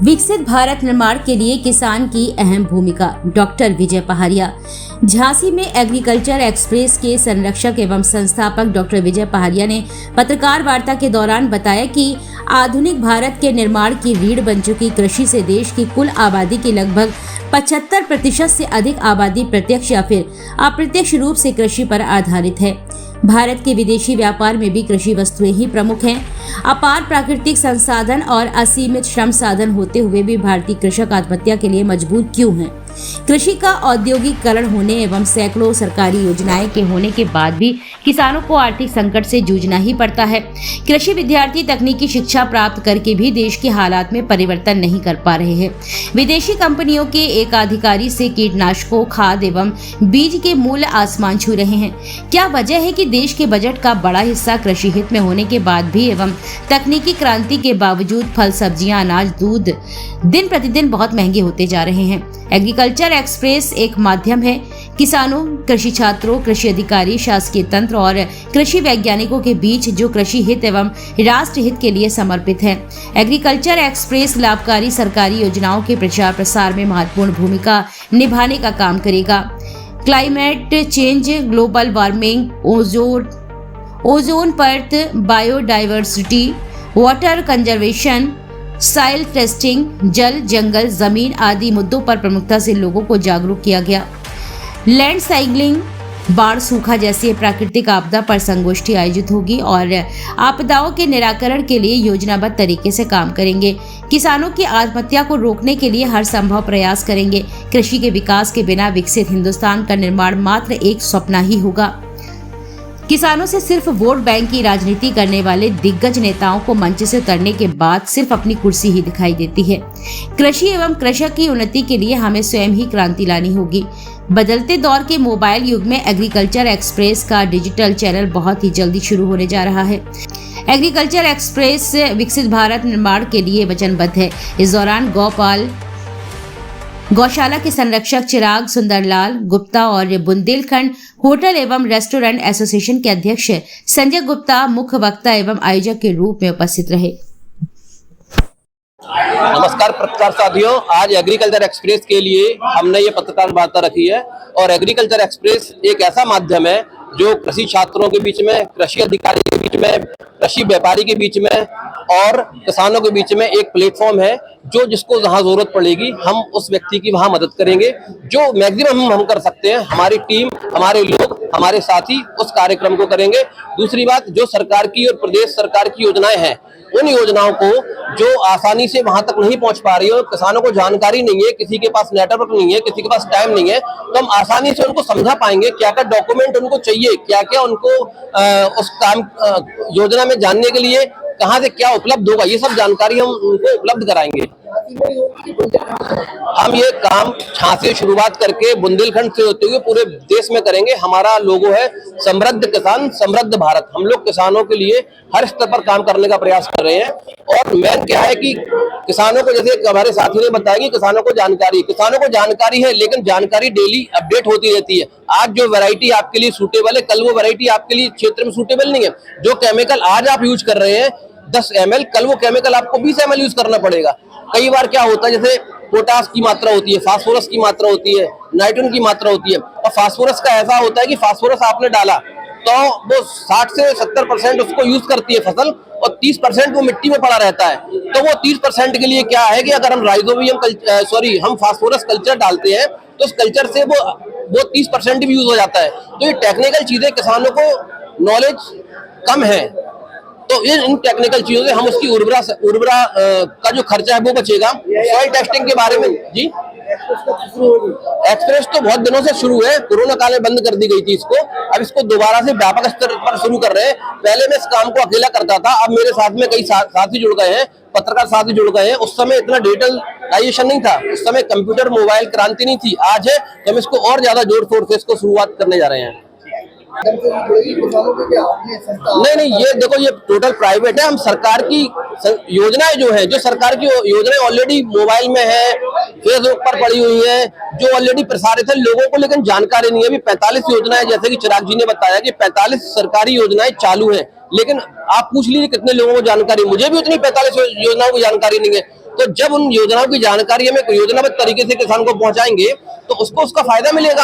विकसित भारत निर्माण के लिए किसान की अहम भूमिका। डॉक्टर विजय पहाड़िया। झांसी में एग्रीकल्चर एक्सप्रेस के संरक्षक एवं संस्थापक डॉक्टर विजय पहाड़िया ने पत्रकार वार्ता के दौरान बताया कि आधुनिक भारत के निर्माण की रीढ़ बन चुकी कृषि से देश की कुल आबादी की लगभग 75% से अधिक आबादी प्रत्यक्ष या फिर अप्रत्यक्ष रूप से कृषि पर आधारित है। भारत के विदेशी व्यापार में भी कृषि वस्तुएं ही प्रमुख हैं। अपार प्राकृतिक संसाधन और असीमित श्रम साधन होते हुए भी भारतीय कृषक आत्महत्या के लिए मजबूर क्यों हैं? कृषि का औद्योगिकरण होने एवं सैकड़ों सरकारी योजनाएं के होने के बाद भी किसानों को आर्थिक संकट से जूझना ही पड़ता है। कृषि विद्यार्थी तकनीकी शिक्षा प्राप्त करके भी देश के हालात में परिवर्तन नहीं कर पा रहे हैं। विदेशी कंपनियों के एक अधिकारी से कीटनाशकों, खाद एवं बीज के मूल्य आसमान छू रहे हैं। क्या वजह है कि देश के बजट का बड़ा हिस्सा कृषि हित में होने के बाद भी एवं तकनीकी क्रांति के बावजूद फल, सब्जियां, अनाज, दूध दिन प्रतिदिन बहुत महंगे होते जा रहे हैं? एग्रीकल्चर एक्सप्रेस एक माध्यम है किसानों, कृषि छात्रों, कृषि अधिकारी, शासकीय तंत्र और कृषि वैज्ञानिकों के बीच, जो कृषि हित एवं राष्ट्र हित के लिए समर्पित है। एग्रीकल्चर एक्सप्रेस लाभकारी सरकारी योजनाओं के प्रचार प्रसार में महत्वपूर्ण भूमिका निभाने का काम करेगा। Climate change, global warming, ozone परत, biodiversity, water conservation, soil testing, जल, जंगल, जमीन आदि मुद्दों पर प्रमुखता से लोगों को जागरूक किया गया। लैंड साइक्लिंग, बाढ़, सूखा जैसी प्राकृतिक आपदा पर संगोष्ठी आयोजित होगी और आपदाओं के निराकरण के लिए योजनाबद्ध तरीके से काम करेंगे। किसानों की आत्महत्या को रोकने के लिए हर संभव प्रयास करेंगे। कृषि के विकास के बिना विकसित हिंदुस्तान का निर्माण मात्र एक सपना ही होगा। किसानों से सिर्फ वोट बैंक की राजनीति करने वाले दिग्गज नेताओं को मंच से उतरने के बाद सिर्फ अपनी कुर्सी ही दिखाई देती है। कृषि एवं कृषक की उन्नति के लिए हमें स्वयं ही क्रांति लानी होगी। बदलते दौर के मोबाइल युग में एग्रीकल्चर एक्सप्रेस का डिजिटल चैनल बहुत ही जल्दी शुरू होने जा रहा है। एग्रीकल्चर एक्सप्रेस विकसित भारत निर्माण के लिए वचनबद्ध है। इस दौरान गौशाला के संरक्षक चिराग सुंदरलाल गुप्ता और बुंदेलखंड होटल एवं रेस्टोरेंट एसोसिएशन के अध्यक्ष संजय गुप्ता मुख्य वक्ता एवं आयोजक के रूप में उपस्थित रहे। नमस्कार पत्रकार साथियों, आज एग्रीकल्चर एक्सप्रेस के लिए हमने ये पत्रकार वार्ता रखी है और एग्रीकल्चर एक्सप्रेस एक ऐसा माध्यम है जो कृषि छात्रों के बीच में, कृषि अधिकारी के बीच में, कृषि व्यापारी के बीच में और किसानों के बीच में एक प्लेटफॉर्म है जो जिसको जहां जरूरत पड़ेगी हम उस व्यक्ति की वहां मदद करेंगे। जो मैक्सिमम हम कर सकते हैं, हमारी टीम, हमारे लोग, हमारे साथी उस कार्यक्रम को करेंगे। दूसरी बात, जो सरकार की और प्रदेश सरकार की योजनाएं हैं, उन योजनाओं को जो आसानी से वहां तक नहीं पहुंच पा रही है, किसानों को जानकारी नहीं है, किसी के पास नेटवर्क नहीं है, किसी के पास टाइम नहीं है, तो हम आसानी से उनको समझा पाएंगे क्या क्या डॉक्यूमेंट उनको चाहिए, क्या क्या उनको उस काम योजना में जानने के लिए कहां से क्या उपलब्ध होगा, ये सब जानकारी हम उनको उपलब्ध कराएंगे। हम ये काम झांसी से शुरुआत करके बुंदेलखंड से होते हुए पूरे देश में करेंगे। हमारा लोगो है समृद्ध किसान, समृद्ध भारत। हम लोग किसानों के लिए हर स्तर पर काम करने का प्रयास कर रहे हैं और मेन क्या है कि किसानों को, जैसे हमारे साथियों ने बताया कि किसानों को जानकारी है, लेकिन जानकारी डेली अपडेट होती रहती है। आज जो वैरायटी आपके लिए सूटेबल है, कल वो वैरायटी आपके लिए क्षेत्र में सूटेबल नहीं है। जो केमिकल आज आप यूज कर रहे हैं 10 ml, कल वो केमिकल आपको 20 ml यूज करना पड़ेगा। कई बार क्या होता है, जैसे पोटास की मात्रा होती है, फास्फोरस की मात्रा होती है, नाइट्रोजन की मात्रा होती है, और फास्फोरस का ऐसा होता है कि फास्फोरस आपने डाला तो वो 60 से 70% उसको यूज करती है फसल और 30% वो मिट्टी में पड़ा रहता है। तो वो 30% के लिए क्या है कि अगर हम हम फास्फोरस कल्चर डालते हैं तो उस कल्चर से वो 30% भी यूज हो जाता है। तो ये टेक्निकल चीजें किसानों को नॉलेज कम है, तो इन टेक्निकल चीजों से हम उसकी उर्वरा का जो खर्चा है वो बचेगा। सॉइल टेस्टिंग के बारे में जी, एक्सप्रेस तो बहुत दिनों से शुरू है, कोरोना काल में बंद कर दी गई थी इसको। अब इसको दोबारा से व्यापक स्तर पर शुरू कर रहे हैं। पहले मैं इस काम को अकेला करता था, अब मेरे साथ में कई साथी जुड़ गए हैं, पत्रकार साथी जुड़ गए हैं। उस समय इतना डिजिटलाइजेशन नहीं था, उस समय कंप्यूटर मोबाइल क्रांति नहीं थी। आज है तो हम इसको और ज्यादा जोर शोर से इसको शुरुआत करने जा रहे हैं। नहीं, ये देखो, ये टोटल प्राइवेट है। हम सरकार की योजनाएं जो है, जो सरकार की योजनाएं ऑलरेडी मोबाइल में है, फेसबुक पर पड़ी हुई है, जो ऑलरेडी प्रसारित है, लोगों को लेकिन जानकारी नहीं है। अभी 45 योजनाएं, जैसे कि चिराग जी ने बताया कि 45 सरकारी योजनाएं चालू है, लेकिन आप पूछ लीजिए कितने लोगों को जानकारी। मुझे भी उतनी 45 योजनाओं की जानकारी नहीं है। तो जब उन योजनाओं की जानकारी हमें योजनाबद्ध तरीके से किसान को पहुंचाएंगे तो उसको उसका फायदा मिलेगा।